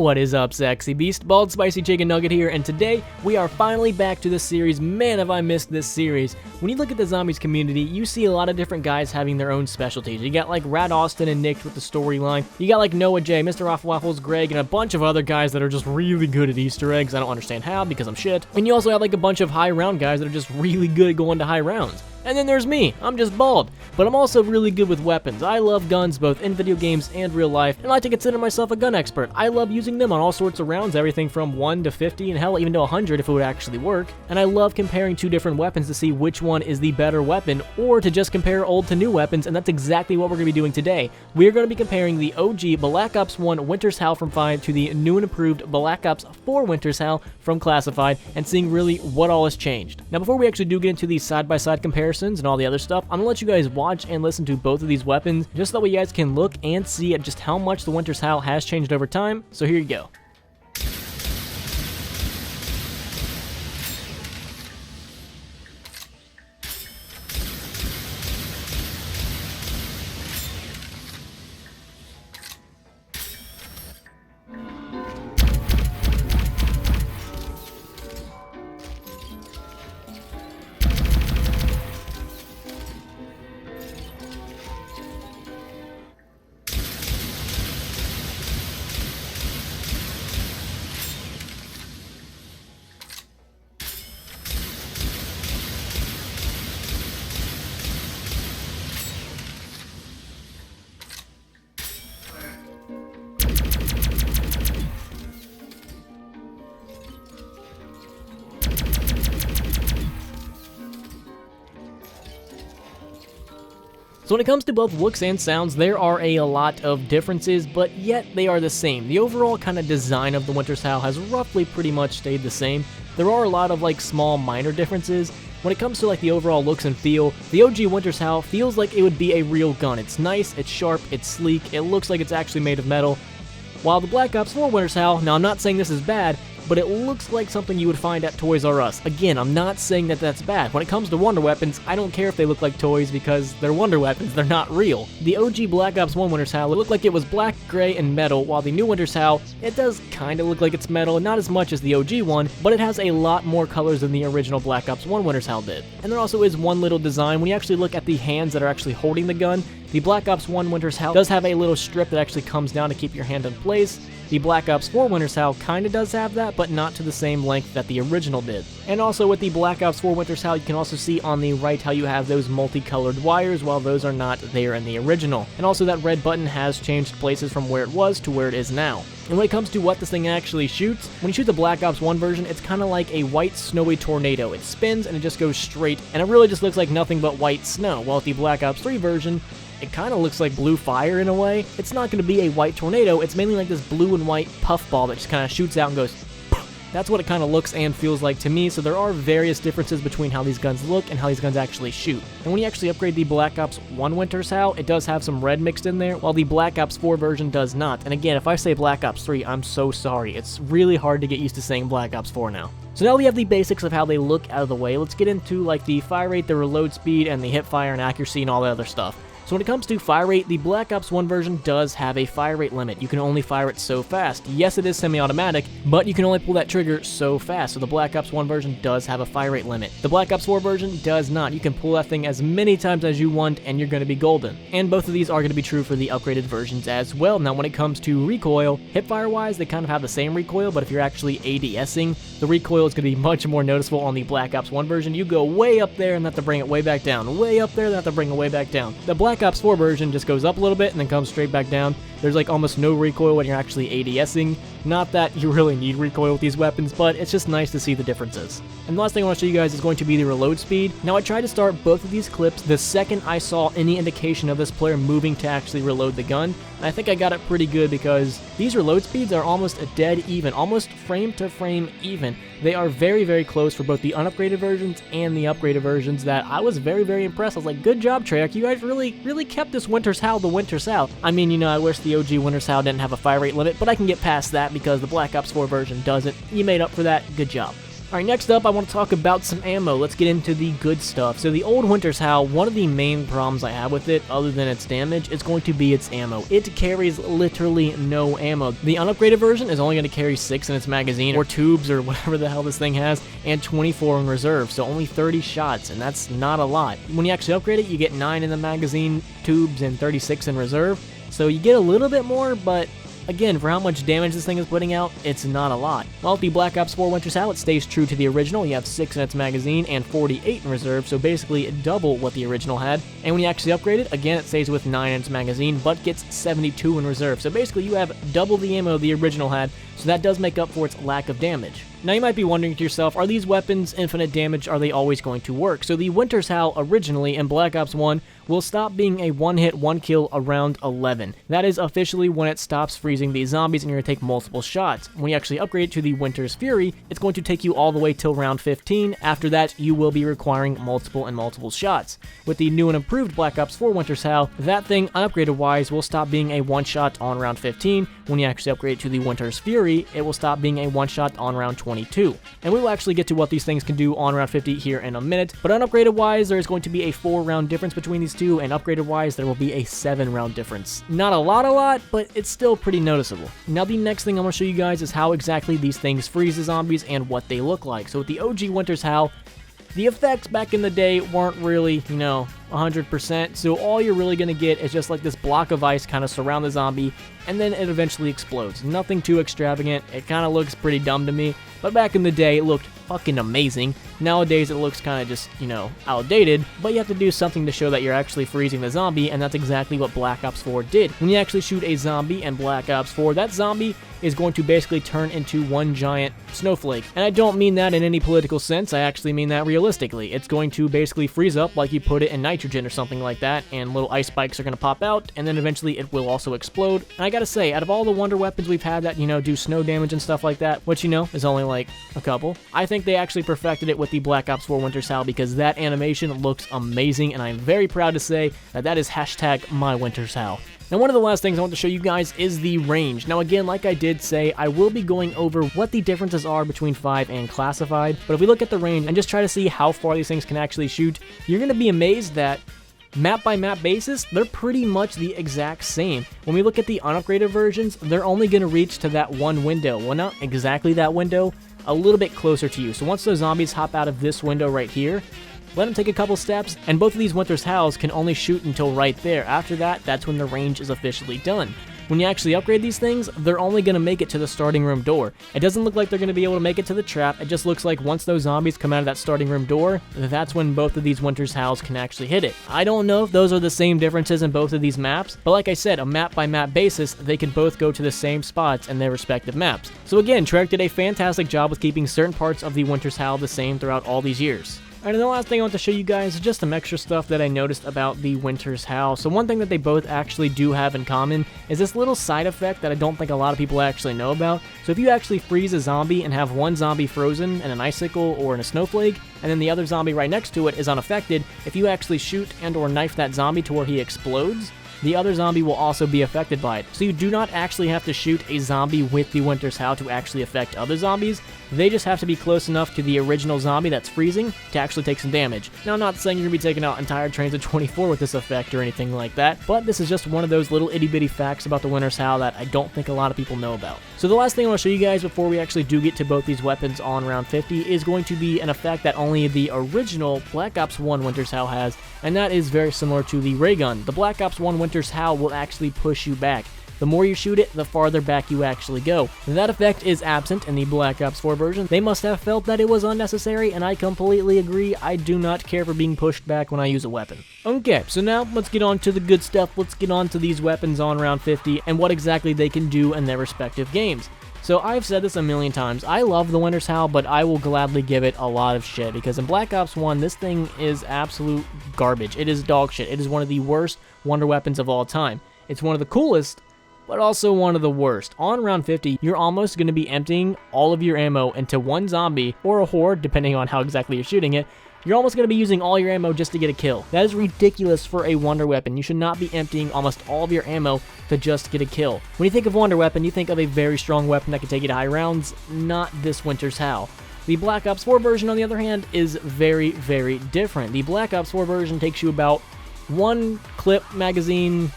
What is up, sexy beast? Bald Spicy Chicken Nugget here, and today we are finally back to the series. Man, have I missed this series. When you look at the zombies community, you see a lot of different guys having their own specialties. You got like Rat Austin and Nick with the storyline. You got like Noah J, Mr. Off Waffles, Greg, and a bunch of other guys that are just really good at Easter eggs. I don't understand how, because I'm shit. And you also have like a bunch of high round guys that are just really good at going to high rounds. And then there's me. I'm just bald. But I'm also really good with weapons. I love guns both in video games and real life, and I like to consider myself a gun expert. I love using them on all sorts of rounds, everything from 1 to 50, and hell, even to 100 if it would actually work. And I love comparing two different weapons to see which one is the better weapon, or to just compare old to new weapons, and that's exactly what we're going to be doing today. We're going to be comparing the OG Black Ops 1 Winter's Howl from 5 to the new and improved Black Ops 4 Winter's Howl from Classified, and seeing really what all has changed. Now, before we actually do get into these side-by-side comparisons and all the other stuff, I'm going to let you guys watch and listen to both of these weapons, just so that way you guys can look and see at just how much the Winter's Howl has changed over time. So here you go. So when it comes to both looks and sounds, there are a lot of differences, but yet they are the same. The overall kind of design of the Winter's Howl has roughly pretty much stayed the same. There are a lot of like small minor differences. When it comes to like the overall looks and feel, the OG Winter's Howl feels like it would be a real gun. It's nice, it's sharp, it's sleek, it looks like it's actually made of metal. While the Black Ops 4 Winter's Howl, now I'm not saying this is bad, but it looks like something you would find at Toys R Us. Again, I'm not saying that that's bad. When it comes to Wonder Weapons, I don't care if they look like toys because they're Wonder Weapons, they're not real. The OG Black Ops 1 Winter's Howl, it looked like it was black, gray, and metal, while the new Winter's Howl, it does kinda look like it's metal, not as much as the OG one, but it has a lot more colors than the original Black Ops 1 Winter's Howl did. And there also is one little design. When you actually look at the hands that are actually holding the gun, the Black Ops 1 Winter's Howl does have a little strip that actually comes down to keep your hand in place. The Black Ops 4 Winter's Howl kinda does have that, but not to the same length that the original did. And also with the Black Ops 4 Winter's Howl, you can also see on the right how you have those multicolored wires, while those are not there in the original. And also that red button has changed places from where it was to where it is now. And when it comes to what this thing actually shoots, when you shoot the Black Ops 1 version, it's kind of like a white snowy tornado. It spins and it just goes straight, and it really just looks like nothing but white snow. While with the Black Ops 3 version, it kind of looks like blue fire in a way. It's not going to be a white tornado, it's mainly like this blue and white puffball that just kind of shoots out and goes. That's what it kind of looks and feels like to me, so there are various differences between how these guns look and how these guns actually shoot. And when you actually upgrade the Black Ops 1 Winter's Howl, it does have some red mixed in there, while the Black Ops 4 version does not. And again, if I say Black Ops 3, I'm so sorry. It's really hard to get used to saying Black Ops 4 now. So now we have the basics of how they look out of the way. Let's get into like the fire rate, the reload speed, and the hip fire and accuracy and all that other stuff. So when it comes to fire rate, the Black Ops 1 version does have a fire rate limit. You can only fire it so fast. Yes, it is semi-automatic, but you can only pull that trigger so fast, so the Black Ops 1 version does have a fire rate limit. The Black Ops 4 version does not. You can pull that thing as many times as you want, and you're going to be golden. And both of these are going to be true for the upgraded versions as well. Now, when it comes to recoil, hipfire-wise, they kind of have the same recoil, but if you're actually ADSing, the recoil is going to be much more noticeable on the Black Ops 1 version. You go way up there and have to bring it way back down. Way up there and have to bring it way back down. The Black Ops 4 version just goes up a little bit and then comes straight back down. There's like almost no recoil when you're actually ADSing. Not that you really need recoil with these weapons, but it's just nice to see the differences. And the last thing I want to show you guys is going to be the reload speed. Now, I tried to start both of these clips the second I saw any indication of this player moving to actually reload the gun, and I think I got it pretty good because these reload speeds are almost dead even, almost frame to frame even. They are very, very close for both the unupgraded versions and the upgraded versions that I was very, very impressed. I was like, good job, Treyarch. You guys really kept this Winter's Howl the Winter's Howl. I mean, you know, I wish the OG Winter's Howl didn't have a fire rate limit, but I can get past that because the Black Ops 4 version doesn't. You made up for that. Good job. Alright, next up I want to talk about some ammo. Let's get into the good stuff. So the old Winter's HOWL, one of the main problems I have with it, other than its damage, is going to be its ammo. It carries literally no ammo. The unupgraded version is only going to carry 6 in its magazine, or tubes, or whatever the hell this thing has, and 24 in reserve, so only 30 shots, and that's not a lot. When you actually upgrade it, you get 9 in the magazine, tubes, and 36 in reserve, so you get a little bit more, but again, for how much damage this thing is putting out, it's not a lot. Well, with the Black Ops 4 Winter's HOWL, it stays true to the original. You have 6 in its magazine and 48 in reserve, so basically double what the original had. And when you actually upgrade it, again, it stays with 9 in its magazine, but gets 72 in reserve. So basically, you have double the ammo the original had, so that does make up for its lack of damage. Now you might be wondering to yourself, are these weapons infinite damage? Are they always going to work? So the Winter's HOWL originally in Black Ops 1 will stop being a one-hit, one-kill around 11. That is officially when it stops freezing these zombies and you're going to take multiple shots. When you actually upgrade it to the Winter's Fury, it's going to take you all the way till round 15. After that, you will be requiring multiple and multiple shots. With the new and improved Black Ops 4 Winter's HOWL, that thing, unupgraded-wise, will stop being a one-shot on round 15. When you actually upgrade it to the Winter's Fury, it will stop being a one-shot on round 22. And we will actually get to what these things can do on round 50 here in a minute, but unupgraded-wise, there is going to be a 4-round difference between these two, and upgraded-wise, there will be a 7-round difference. Not a lot, but it's still pretty noticeable. Now, the next thing I'm going to show you guys is how exactly these things freeze the zombies and what they look like. So with the OG Winter's HOWL, the effects back in the day weren't really, 100%, so all you're really going to get is just like this block of ice kind of surround the zombie, and then it eventually explodes. Nothing too extravagant, it kind of looks pretty dumb to me, but back in the day it looked fucking amazing. Nowadays it looks kind of just, outdated, but you have to do something to show that you're actually freezing the zombie, and that's exactly what Black Ops 4 did. When you actually shoot a zombie in Black Ops 4, that zombie is going to basically turn into one giant snowflake. And I don't mean that in any political sense, I actually mean that realistically. It's going to basically freeze up like you put it in nitrogen or something like that, and little ice spikes are going to pop out, and then eventually it will also explode. And I gotta say, out of all the wonder weapons we've had that, do snow damage and stuff like that, which, is only like a couple, I think they actually perfected it with the Black Ops 4 Winter's HOWL because that animation looks amazing, and I'm very proud to say that that is hashtag my Winter's HOWL. Now, one of the last things I want to show you guys is the range. Now, again, like I did say, I will be going over what the differences are between 5 and classified, but if we look at the range and just try to see how far these things can actually shoot, you're going to be amazed that map by map basis, they're pretty much the exact same. When we look at the unupgraded versions, they're only going to reach to that one window. Well, not exactly that window, a little bit closer to you. So once those zombies hop out of this window right here, let them take a couple steps, and both of these Winter's HOWLs can only shoot until right there. After that, that's when the range is officially done. When you actually upgrade these things, they're only going to make it to the starting room door. It doesn't look like they're going to be able to make it to the trap. It just looks like once those zombies come out of that starting room door, that's when both of these Winter's HOWLs can actually hit it. I don't know if those are the same differences in both of these maps, but like I said, a map by map basis, they can both go to the same spots in their respective maps. So again, Treyarch did a fantastic job with keeping certain parts of the Winter's HOWL the same throughout all these years. Alright, and the last thing I want to show you guys is just some extra stuff that I noticed about the Winter's HOWL. So one thing that they both actually do have in common is this little side effect that I don't think a lot of people actually know about. So if you actually freeze a zombie and have one zombie frozen in an icicle or in a snowflake, and then the other zombie right next to it is unaffected, if you actually shoot and or knife that zombie to where he explodes, the other zombie will also be affected by it. So you do not actually have to shoot a zombie with the Winter's HOWL to actually affect other zombies. They just have to be close enough to the original zombie that's freezing to actually take some damage. Now, I'm not saying you're going to be taking out entire trains of 24 with this effect or anything like that, but this is just one of those little itty-bitty facts about the Winter's HOWL that I don't think a lot of people know about. So the last thing I want to show you guys before we actually do get to both these weapons on round 50 is going to be an effect that only the original Black Ops 1 Winter's HOWL has, and that is very similar to the ray gun. The Black Ops 1 Winter's HOWL will actually push you back. The more you shoot it, the farther back you actually go. That effect is absent in the Black Ops 4 version. They must have felt that it was unnecessary, and I completely agree. I do not care for being pushed back when I use a weapon. Okay, so now let's get on to the good stuff. Let's get on to these weapons on round 50 and what exactly they can do in their respective games. So I've said this a million times, I love the Winter's HOWL, but I will gladly give it a lot of shit, because in Black Ops 1, this thing is absolute garbage. It is dog shit. It is one of the worst wonder weapons of all time. It's one of the coolest, but also one of the worst. On round 50, you're almost going to be emptying all of your ammo into one zombie, or a horde, depending on how exactly you're shooting it. You're almost going to be using all your ammo just to get a kill. That is ridiculous for a wonder weapon. You should not be emptying almost all of your ammo to just get a kill. When you think of wonder weapon, you think of a very strong weapon that can take you to high rounds, not this Winter's HOWL. The Black Ops 4 version, on the other hand, is very, very different. The Black Ops 4 version takes you about 1 clip, magazine,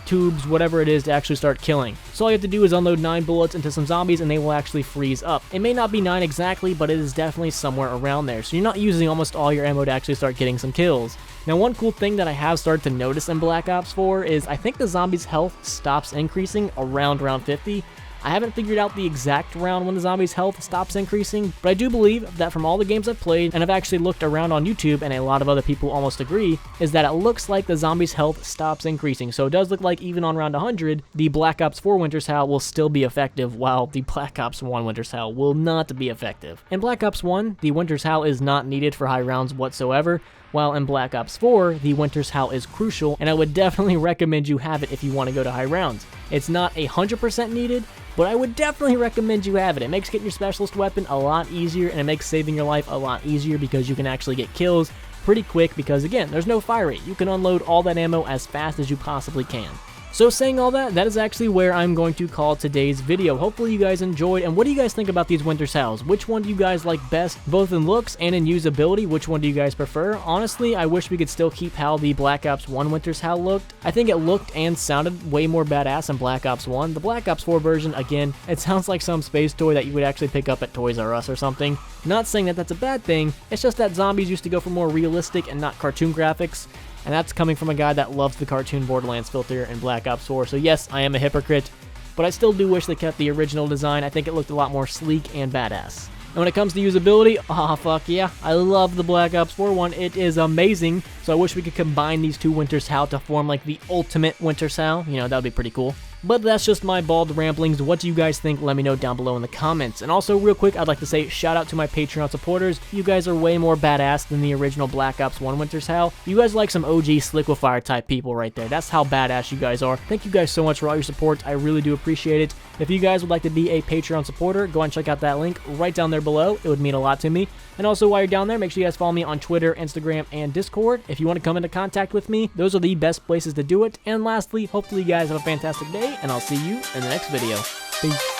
tubes, whatever it is, to actually start killing. So all you have to do is unload 9 bullets into some zombies and they will actually freeze up. It may not be 9 exactly, but it is definitely somewhere around there. So you're not using almost all your ammo to actually start getting some kills. Now, one cool thing that I have started to notice in Black Ops 4 is I think the zombies' health stops increasing around round 50. I haven't figured out the exact round when the zombies' health stops increasing, but I do believe that from all the games I've played, and I've actually looked around on YouTube, and a lot of other people almost agree, is that it looks like the zombies' health stops increasing. So it does look like even on round 100, the Black Ops 4 Winter's Howl will still be effective, while the Black Ops 1 Winter's Howl will not be effective. In Black Ops 1, the Winter's Howl is not needed for high rounds whatsoever, while in Black Ops 4, the Winter's Howl is crucial, and I would definitely recommend you have it if you want to go to high rounds. It's not 100% needed, but I would definitely recommend you have it. It makes getting your specialist weapon a lot easier, and it makes saving your life a lot easier because you can actually get kills pretty quick because, again, there's no fire rate. You can unload all that ammo as fast as you possibly can. So saying all that, that is actually where I'm going to call today's video. Hopefully you guys enjoyed, and what do you guys think about these Winter's Howls? Which one do you guys like best, both in looks and in usability? Which one do you guys prefer? Honestly, I wish we could still keep how the Black Ops 1 Winter's Howl looked. I think it looked and sounded way more badass in Black Ops 1. The Black Ops 4 version, again, it sounds like some space toy that you would actually pick up at Toys R Us or something. Not saying that that's a bad thing, it's just that zombies used to go for more realistic and not cartoon graphics. And that's coming from a guy that loves the cartoon Borderlands filter in Black Ops 4. So yes, I am a hypocrite, but I still do wish they kept the original design. I think it looked a lot more sleek and badass. And when it comes to usability, fuck yeah, I love the Black Ops 4 one. It is amazing. So I wish we could combine these two Winter's Howl to form like the ultimate Winter's Howl. You know, that would be pretty cool. But that's just my bald ramblings. What do you guys think? Let me know down below in the comments. And also, real quick, I'd like to say shout out to my Patreon supporters. You guys are way more badass than the original Black Ops 1 Winter's Howl. You guys are like some OG Sliquifier type people right there. That's how badass you guys are. Thank you guys so much for all your support. I really do appreciate it. If you guys would like to be a Patreon supporter, go and check out that link right down there below. It would mean a lot to me. And also, while you're down there, make sure you guys follow me on Twitter, Instagram, and Discord. If you want to come into contact with me, those are the best places to do it. And lastly, hopefully you guys have a fantastic day, and I'll see you in the next video. Peace.